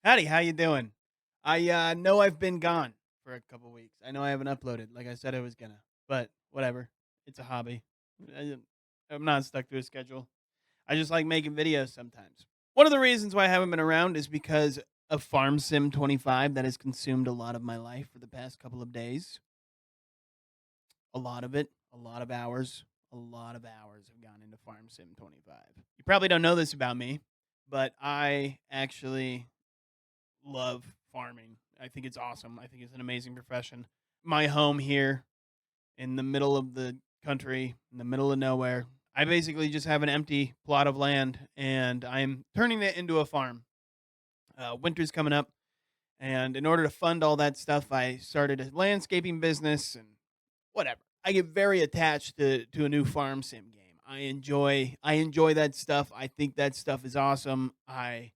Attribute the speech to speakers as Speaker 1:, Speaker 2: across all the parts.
Speaker 1: Howdy, how you doing? I know I've been gone for a couple weeks. I know I haven't uploaded like I said I was gonna, but whatever. It's a hobby. I, I'm not stuck to a schedule. I just like making videos sometimes. One of the reasons why I haven't been around is because of Farm Sim 25 that has consumed a lot of my life for the past couple of days. A lot of it, a lot of hours, a lot of hours have gone into Farm Sim 25. You probably don't know this about me, but I actually love farming. I think it's awesome. I think it's an amazing profession. My home here in the middle of the country, in the middle of nowhere, I basically just have an empty plot of land and I'm turning it into a farm. Winter's coming up, and in order to fund all that stuff, I started a landscaping business and whatever. I get very attached to a new farm sim game. I enjoy that stuff. I think that stuff is awesome. I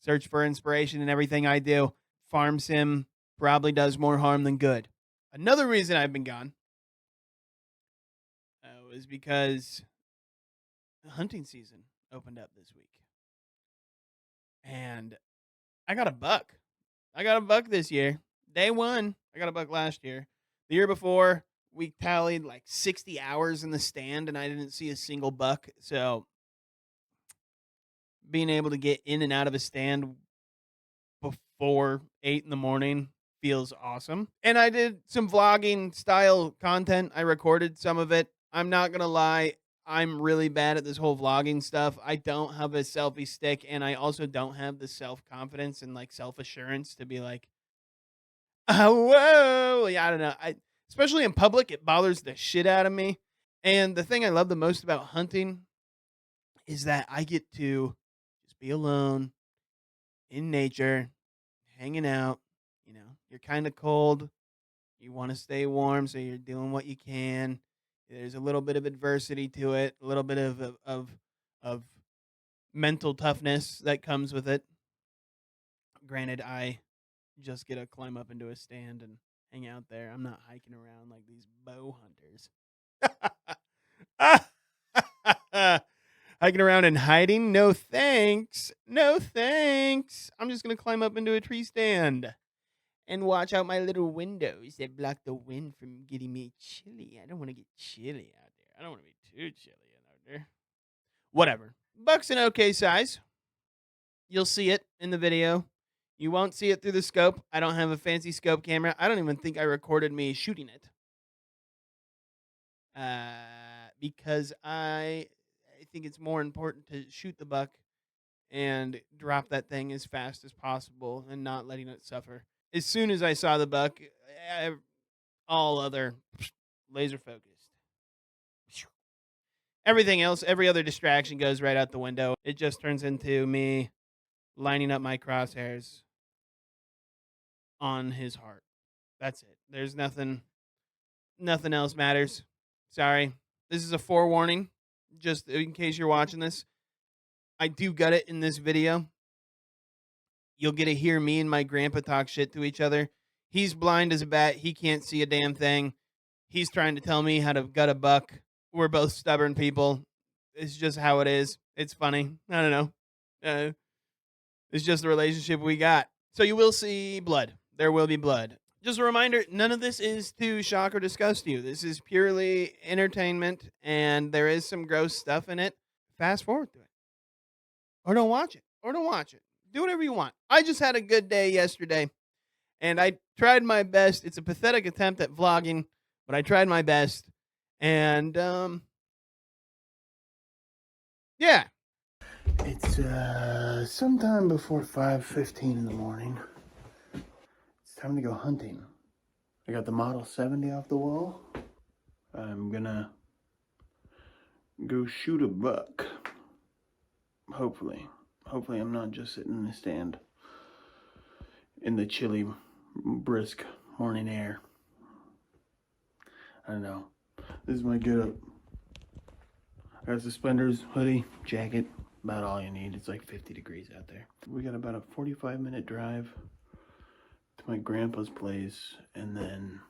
Speaker 1: search for inspiration in everything I do. Farm sim probably does more harm than good. Another reason I've been gone was because hunting season opened up this week, and I got a buck. I got a buck this year. Day one, I got a buck last year. The year before, we tallied like 60 hours in the stand, and I didn't see a single buck. So being able to get in and out of a stand before 8 in the morning feels awesome. And I did some vlogging style content. I recorded some of it. I'm not going to lie. I'm really bad at this whole vlogging stuff. I don't have a selfie stick, and I also don't have the self confidence and like self assurance to be like, oh, whoa. Yeah, I don't know. Especially in public, it bothers the shit out of me. And the thing I love the most about hunting is that I get to just be alone in nature, hanging out. You're kind of cold. You want to stay warm, so you're doing what you can. There's a little bit of adversity to it, a little bit of mental toughness that comes with it. Granted, I just get to climb up into a stand and hang out there. I'm not hiking around like these bow hunters. Hiking around and hiding? No thanks. No thanks. I'm just going to climb up into a tree stand and watch out my little windows that block the wind from getting me chilly. I don't want to get chilly out there. I don't want to be too chilly out there. Whatever. Buck's an okay size. You'll see it in the video. You won't see it through the scope. I don't have a fancy scope camera. I don't even think I recorded me shooting it. Because I think it's more important to shoot the buck and drop that thing as fast as possible and not letting it suffer. As soon as I saw the buck, eh, all other laser focused. Everything else, every other distraction goes right out the window. It just turns into me lining up my crosshairs on his heart. That's it. There's nothing else matters. Sorry. This is a forewarning, just in case you're watching this. I do gut it in this video. You'll get to hear me and my grandpa talk shit to each other. He's blind as a bat. He can't see a damn thing. He's trying to tell me how to gut a buck. We're both stubborn people. It's just how it is. It's funny. I don't know. It's just the relationship we got. So you will see blood. There will be blood. Just a reminder, none of this is to shock or disgust you. This is purely entertainment, and there is some gross stuff in it. Fast forward to it. Or don't watch it. Or don't watch it. Do whatever you want. I just had a good day yesterday, and I tried my best. It's a pathetic attempt at vlogging, but I tried my best. And yeah. It's sometime before 5:15 in the morning. It's time to go hunting. I got the Model 70 off the wall. I'm gonna go shoot a buck. Hopefully. Hopefully I'm not just sitting in the stand in the chilly, brisk morning air. I don't know. This is my getup. I got suspenders, hoodie, jacket, about all you need. It's like 50 degrees out there. We got about a 45-minute drive to my grandpa's place, and then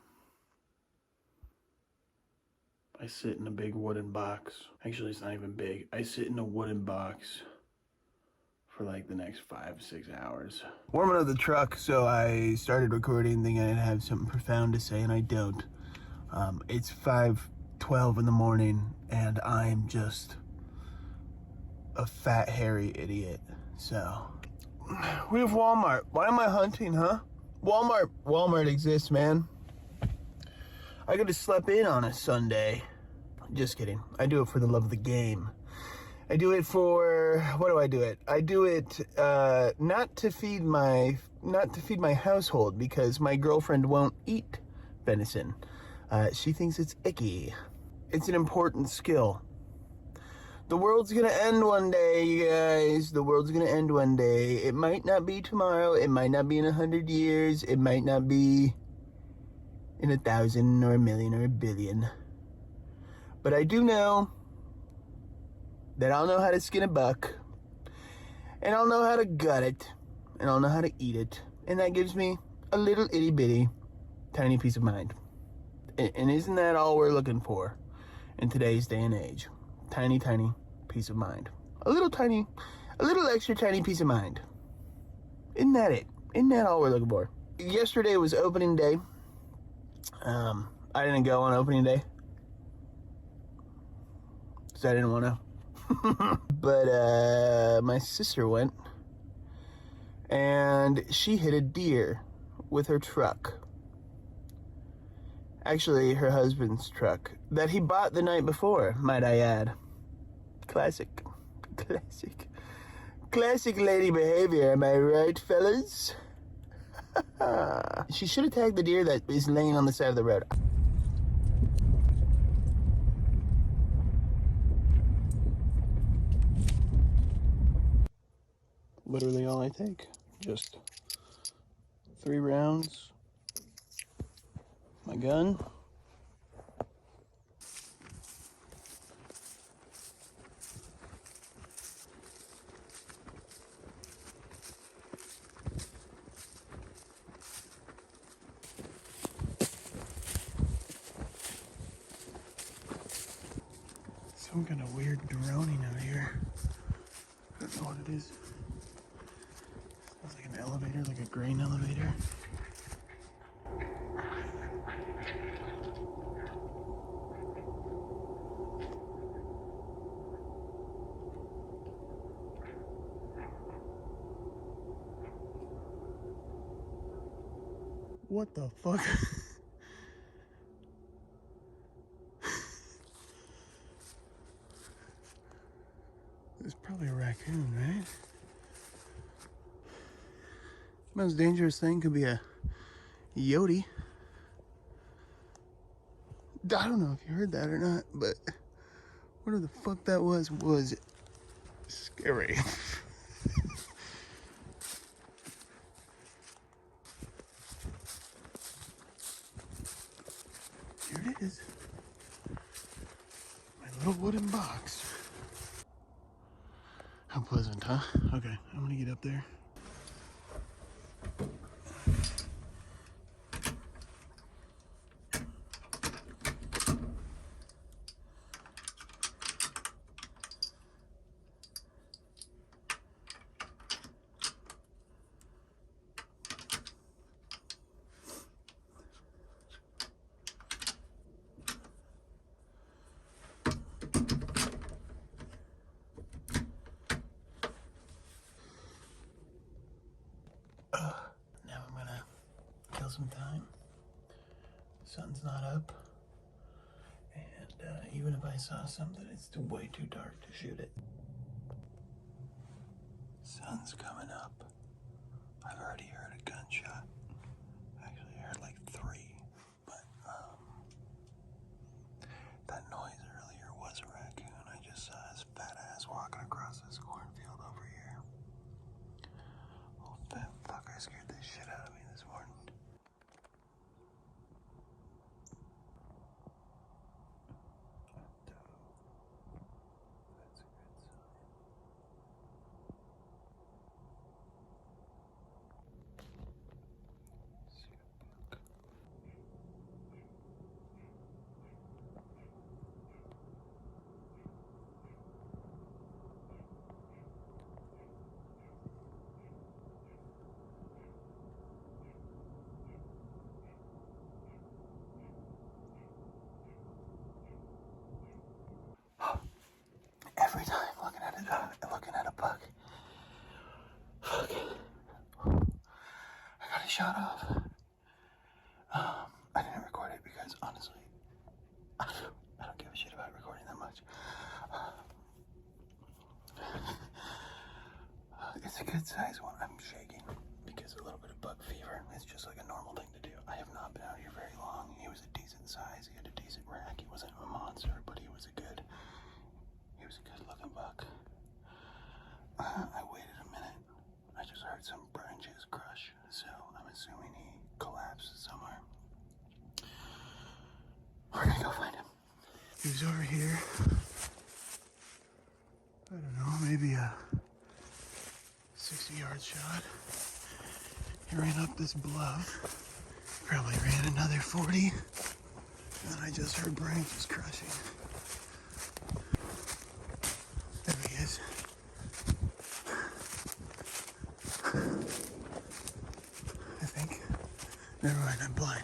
Speaker 1: I sit in a big wooden box. Actually, it's not even big. I sit in a wooden box for like the next 5-6 hours. Warming up the truck, so I started recording thinking I'd have something profound to say, and I don't. It's 5:12 in the morning, and I'm just a fat, hairy idiot. So, we have Walmart. Why am I hunting, huh? Walmart exists, man. I could have slept in on a Sunday. Just kidding. I do it for the love of the game. I do it for, what do I do it? I do it not to feed my household, because my girlfriend won't eat venison. She thinks it's icky. It's an important skill. The world's gonna end one day, you guys. The world's gonna end one day. It might not be tomorrow. It might not be in 100 years. It might not be in 1,000 or 1,000,000 or 1,000,000,000. But I do know that I'll know how to skin a buck, and I'll know how to gut it, and I'll know how to eat it, and that gives me a little itty bitty tiny piece of mind. And isn't that all we're looking for in today's day and age? Tiny piece of mind. A little extra tiny piece of mind. Isn't that it? Isn't that all we're looking for? Yesterday was opening day. I didn't go on opening day, because I didn't want to. But my sister went, and she hit a deer with her truck. Actually, her husband's truck that he bought the night before, might I add. Classic lady behavior, am I right, fellas? She should have tagged the deer that is laying on the side of the road. Literally all I take. Just 3 rounds. My gun. Some kind of weird droning out here. I don't know what it is. Sounds like an elevator, like a grain elevator. What the fuck? It's probably a raccoon, right? The most dangerous thing could be a Yodi. I don't know if you heard that or not, but whatever the fuck that was scary. Here it is. My little wooden box. How pleasant, huh? Okay, I'm gonna get up there. Now I'm gonna kill some time. The sun's not up. And even if I saw something, it's way too dark to shoot it. Sun's coming up. I've already heard a gunshot. Actually, I heard like 3. But that noise earlier was a raccoon. I just saw his fat ass walking across this cornfield over here. Oh, fat fucker scared the shit out of me this morning. That's a good sign. shot off. I didn't record it because honestly, I don't give a shit about recording that much. It's a good size one. I'm shaking because a little bit of bug fever. It's just like a normal thing to do. I have not been out here very long. He was a decent size. He had a decent rack. He wasn't a monster, but he was a good looking buck. I waited a minute. I just heard some branches crush, so I'm assuming he collapsed somewhere. We're gonna go find him. He was over here. I don't know, maybe a 60-yard shot. He ran up this bluff. Probably ran another 40. And I just heard branches crushing. There he is. I think. Never mind, I'm blind.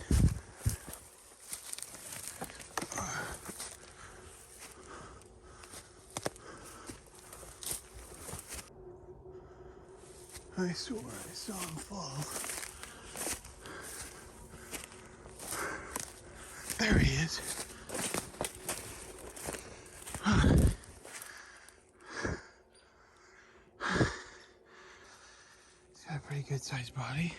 Speaker 1: I swore I saw him fall. There he is. He's got a pretty good sized body.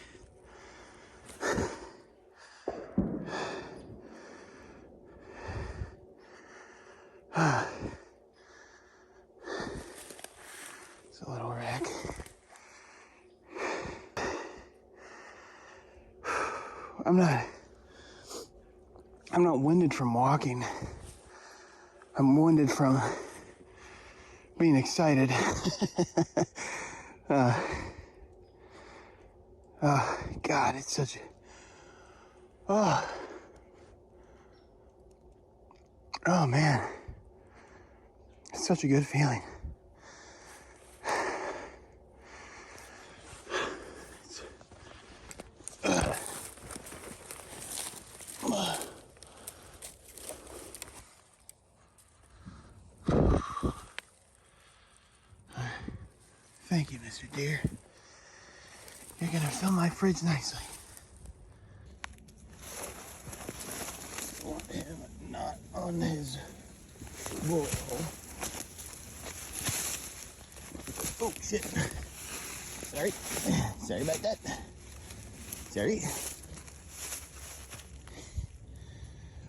Speaker 1: It's a little wreck. I'm not winded from walking. I'm winded from being excited. God, it's such a... Oh man. It's such a good feeling. Thank you, Mr. Deer. You're gonna fill my fridge nicely. Want him not on his wall. Oh shit. Sorry. Sorry about that. Sorry.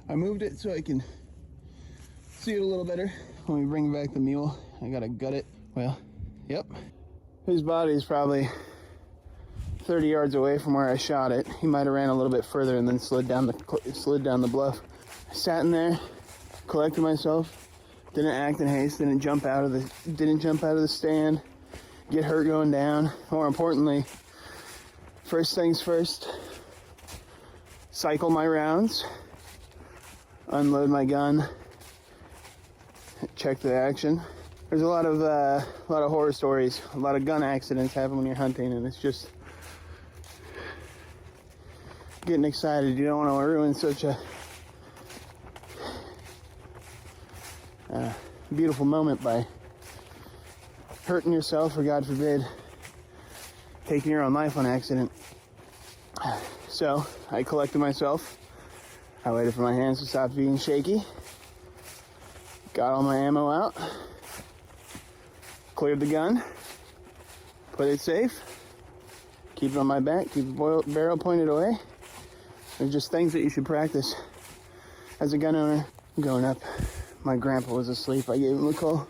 Speaker 1: I moved it so I can see it a little better when we bring back the mule. I gotta gut it. Well, yep. His body is probably 30 yards away from where I shot it. He might have ran a little bit further and then slid down the bluff. I sat in there, collected myself, didn't act in haste, didn't jump out of the stand, get hurt going down. More importantly, first things first, cycle my rounds, unload my gun, check the action. There's a lot of horror stories, a lot of gun accidents happen when you're hunting, and it's just getting excited. You don't want to ruin such a beautiful moment by hurting yourself, or God forbid, taking your own life on accident. So I collected myself. I waited for my hands to stop being shaky. Got all my ammo out. Cleared the gun, put it safe, keep it on my back, keep the barrel pointed away. They're just things that you should practice as a gun owner. Growing up, my grandpa was asleep. I gave him a call,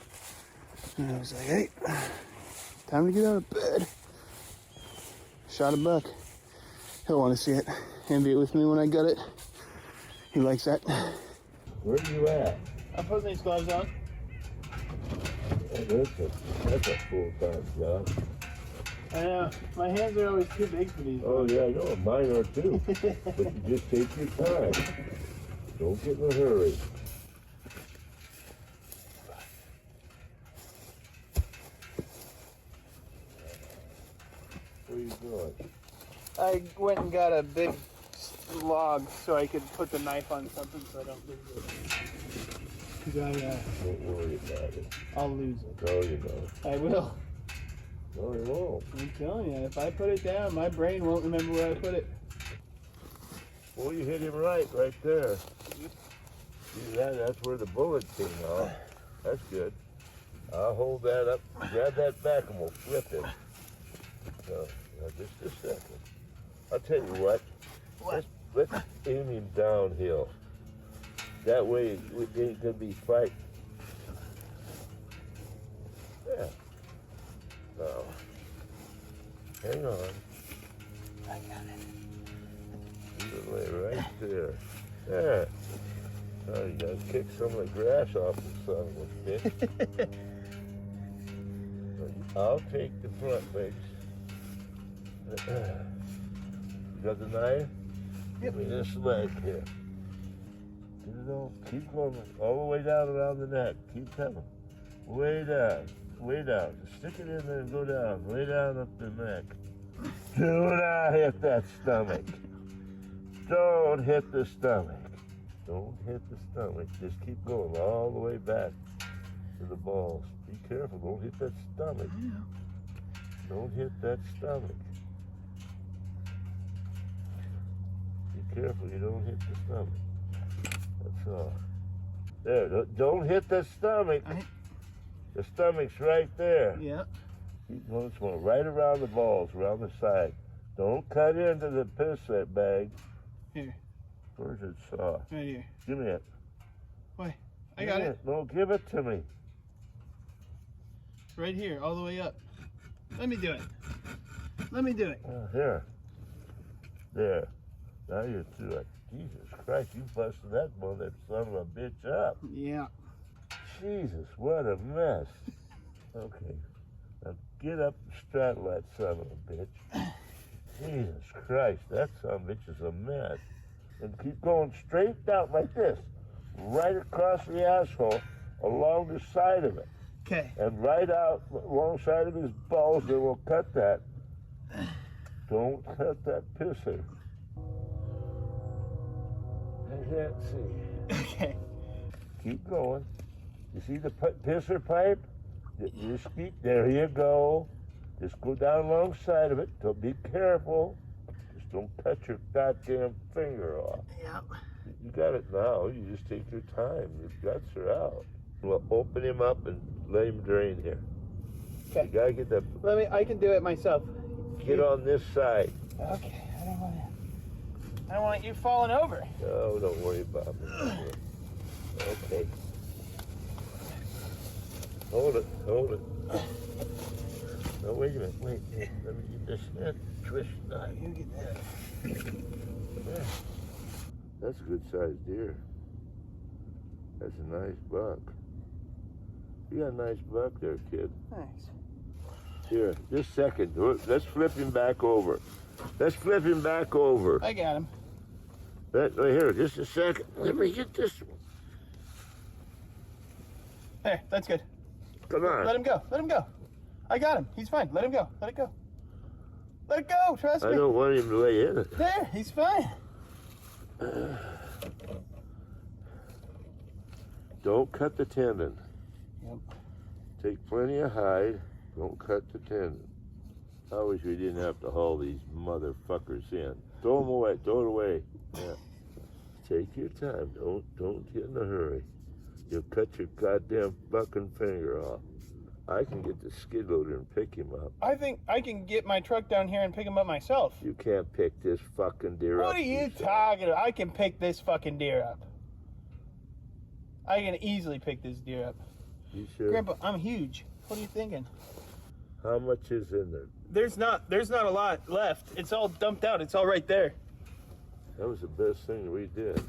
Speaker 1: and I was like, hey, time to get out of bed. Shot a buck. He'll want to see it and be with me when I gut it. He likes that.
Speaker 2: Where are you at?
Speaker 1: I'm putting these gloves on.
Speaker 2: That's a full-time job.
Speaker 1: I know. My hands are always too big for these.
Speaker 2: Oh, yeah, I know. Mine are too. But you just take your time. Don't get in a hurry. What are you doing?
Speaker 1: I went and got a big log so I could put the knife on something so I don't lose it. Cause
Speaker 2: Don't worry about it.
Speaker 1: I'll lose it.
Speaker 2: No, you don't.
Speaker 1: I will.
Speaker 2: No, it won't.
Speaker 1: I'm telling you, if I put it down, my brain won't remember where I put it.
Speaker 2: Well, you hit him right there. See that? That's where the bullet came off. That's good. I'll hold that up. Grab that back and we'll flip it. So, just a second. I'll tell you what. Let's aim him downhill. That way we ain't gonna be fighting. Yeah. Now, hang on.
Speaker 1: I got it.
Speaker 2: You lay right there. There. Oh, you gotta kick some of the grass off the son of a bitch. I'll take the front legs. You got the knife? Give me this leg here. Get it all. Keep going all the way down around the neck. Keep coming. Way down. Way down. Just stick it in there and go down. Way down up the neck. Do not hit that stomach. Don't hit the stomach. Don't hit the stomach. Just keep going all the way back to the balls. Be careful. Don't hit that stomach. Don't hit that stomach. Be careful. You don't hit the stomach. That's all. There. Don't hit the stomach. The stomach's right there.
Speaker 1: Yep.
Speaker 2: Keep going small. Right around the balls, around the side. Don't cut into the piss bag.
Speaker 1: Here.
Speaker 2: Where's it saw?
Speaker 1: Right here.
Speaker 2: Give me it.
Speaker 1: Wait, I got it.
Speaker 2: No, give it to me.
Speaker 1: Right here, all the way up. Let me do it. Let me do it.
Speaker 2: Here. There. Now you're through it. Jesus Christ, you busted that mother son of a bitch up.
Speaker 1: Yeah.
Speaker 2: Jesus, what a mess. Okay. Now get up and straddle that son of a bitch. Jesus Christ, that son of a bitch is a mess. And keep going straight down like this. Right across the asshole, along the side of it.
Speaker 1: Okay.
Speaker 2: And right out alongside of his balls, then we'll cut that. Don't cut that pisser. I can't see.
Speaker 1: Okay.
Speaker 2: Keep going. You see the pisser pipe? Just keep, there you go. Just go down alongside of it. So be careful. Just don't cut your goddamn finger off.
Speaker 1: Yep.
Speaker 2: You got it now. You just take your time. Your guts are out. We'll open him up and let him drain here.
Speaker 1: Okay.
Speaker 2: You gotta get that.
Speaker 1: I can do it myself.
Speaker 2: Get on this side.
Speaker 1: Okay. I don't want you falling over.
Speaker 2: No, don't worry about it. Okay. Hold it. No, wait a minute. Wait. Let me get this twist knife.
Speaker 1: You get that.
Speaker 2: Yeah. That's a good sized deer. That's a nice buck. You got a nice buck there, kid.
Speaker 1: Thanks.
Speaker 2: Here, just a second. Let's flip him back over.
Speaker 1: I got him.
Speaker 2: Right here, just a second. Let me get this one.
Speaker 1: There, that's good.
Speaker 2: Come on.
Speaker 1: Let him go. I got him. He's fine. Let him go. Let it go. Let it go. Trust me.
Speaker 2: I don't want him to lay in it.
Speaker 1: There, he's fine.
Speaker 2: Don't cut the tendon.
Speaker 1: Yep.
Speaker 2: Take plenty of hide. Don't cut the tendon. I wish we didn't have to haul these motherfuckers in. Throw them away. Throw it away. Yeah. Take your time. Don't get in a hurry. You'll cut your goddamn fucking finger off. I can get the skid loader and pick him up.
Speaker 1: I think I can get my truck down here and pick him up myself.
Speaker 2: You can't pick this fucking deer up.
Speaker 1: What are you talking about? I can pick this fucking deer up. I can easily pick this deer up.
Speaker 2: You sure?
Speaker 1: Grandpa, I'm huge. What are you thinking?
Speaker 2: How much is in there?
Speaker 1: There's not a lot left. It's all dumped out. It's all right there.
Speaker 2: That was the best thing we did.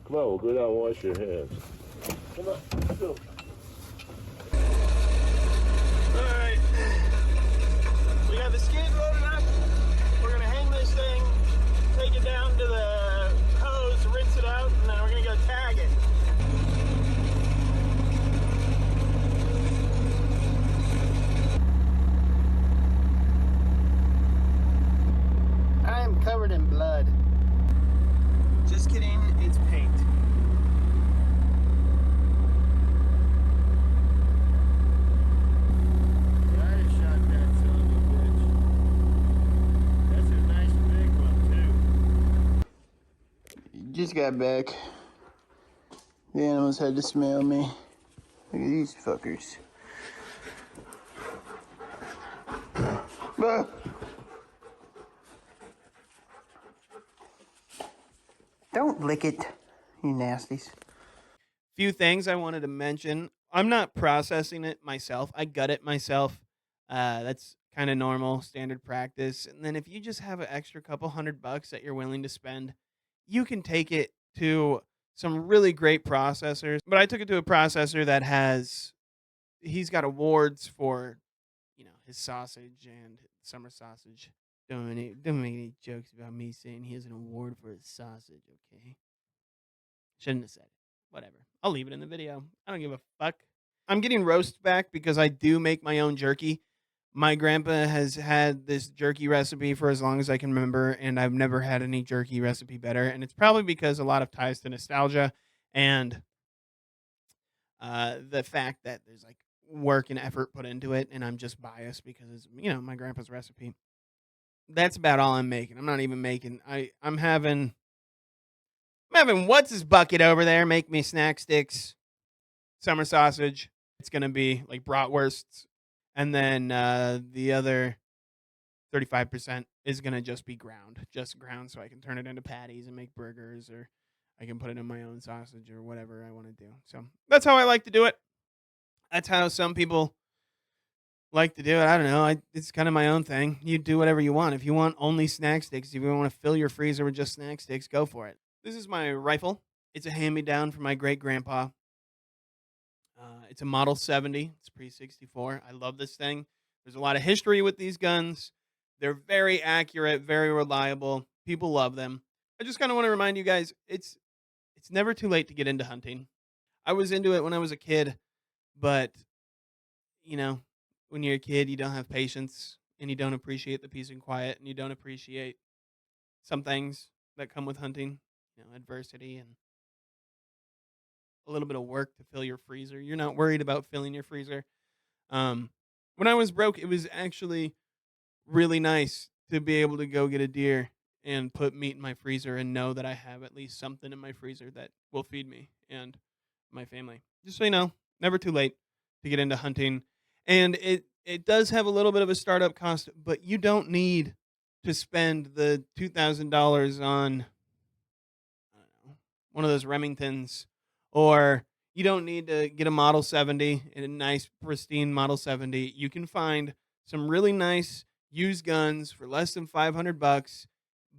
Speaker 2: Come on, we'll go down and wash your hands. Come on, let's go.
Speaker 1: All right. We got the skid loaded up. We're gonna hang this thing, take it down to the hose, rinse it out, and then we're gonna go tag it. I am covered in blood. Just kidding, it's paint. I shot just got back. The animals had to smell me. Look at these fuckers. Ah. Don't lick it, you nasties. Few things I wanted to mention. I'm not processing it myself. I gut it myself. That's kind of normal, standard practice. And then if you just have an extra couple $100 that you're willing to spend, you can take it to some really great processors. But I took it to a processor that he's got awards for, his sausage and summer sausage. Don't make any jokes about me saying he has an award for his sausage, okay? Shouldn't have said it. Whatever. I'll leave it in the video. I don't give a fuck. I'm getting roast back because I do make my own jerky. My grandpa has had this jerky recipe for as long as I can remember, and I've never had any jerky recipe better. And it's probably because a lot of ties to nostalgia and the fact that there's like work and effort put into it, and I'm just biased because it's my grandpa's recipe. That's about all I'm making. I'm not even making. I'm having what's his bucket over there make me snack sticks, summer sausage. It's gonna be like bratwursts, and then the other 35% is gonna just ground, so I can turn it into patties and make burgers, or I can put it in my own sausage or whatever I want to do. So that's how I like to do it. That's how some people like to do it. I don't know. It's kind of my own thing. You do whatever you want. If you want only snack sticks, if you want to fill your freezer with just snack sticks, go for it. This is my rifle. It's a hand me down from my great grandpa. It's a Model 70. It's pre 64. I love this thing. There's a lot of history with these guns. They're very accurate, very reliable. People love them. I just kind of want to remind you guys, it's never too late to get into hunting. I was into it when I was a kid, but you know, when you're a kid, you don't have patience and you don't appreciate the peace and quiet and you don't appreciate some things that come with hunting, adversity and a little bit of work to fill your freezer. You're not worried about filling your freezer. Um, when I was broke, it was actually really nice to be able to go get a deer and put meat in my freezer and know that I have at least something in my freezer that will feed me and my family. Just so you know, never too late to get into hunting. And it does have a little bit of a startup cost, but you don't need to spend the $2,000 on, I don't know, one of those Remingtons, or you don't need to get a Model 70 and a nice pristine Model 70. You can find some really nice used guns for less than $500.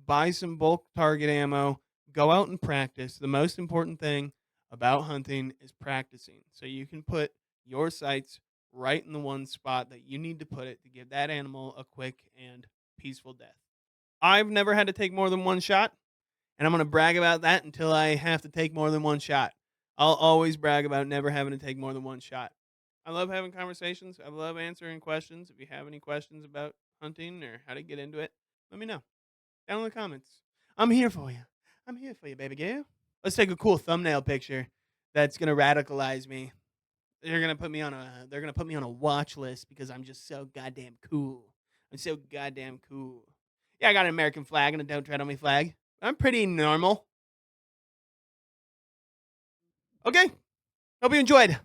Speaker 1: Buy some bulk target ammo. Go out and practice. The most important thing about hunting is practicing, so you can put your sights right in the one spot that you need to put it to give that animal a quick and peaceful death. I've never had to take more than one shot, and I'm going to brag about that until I have to take more than one shot. I'll always brag about never having to take more than one shot. I love having conversations. I love answering questions. If you have any questions about hunting or how to get into it, let me know down in the comments. I'm here for you. I'm here for you, baby girl. Let's take a cool thumbnail picture that's going to radicalize me. They're gonna put me on a watch list because I'm just so goddamn cool. I'm so goddamn cool. Yeah, I got an American flag and a "Don't Tread on Me" flag. I'm pretty normal. Okay, hope you enjoyed.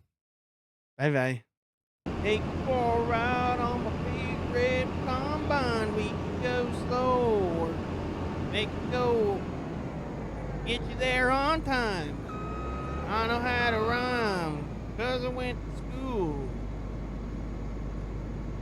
Speaker 1: Bye bye. Take you for a ride on my big red combine. We can go slow or make it go. Get you there on time. I know how to rhyme, 'cause I went to school.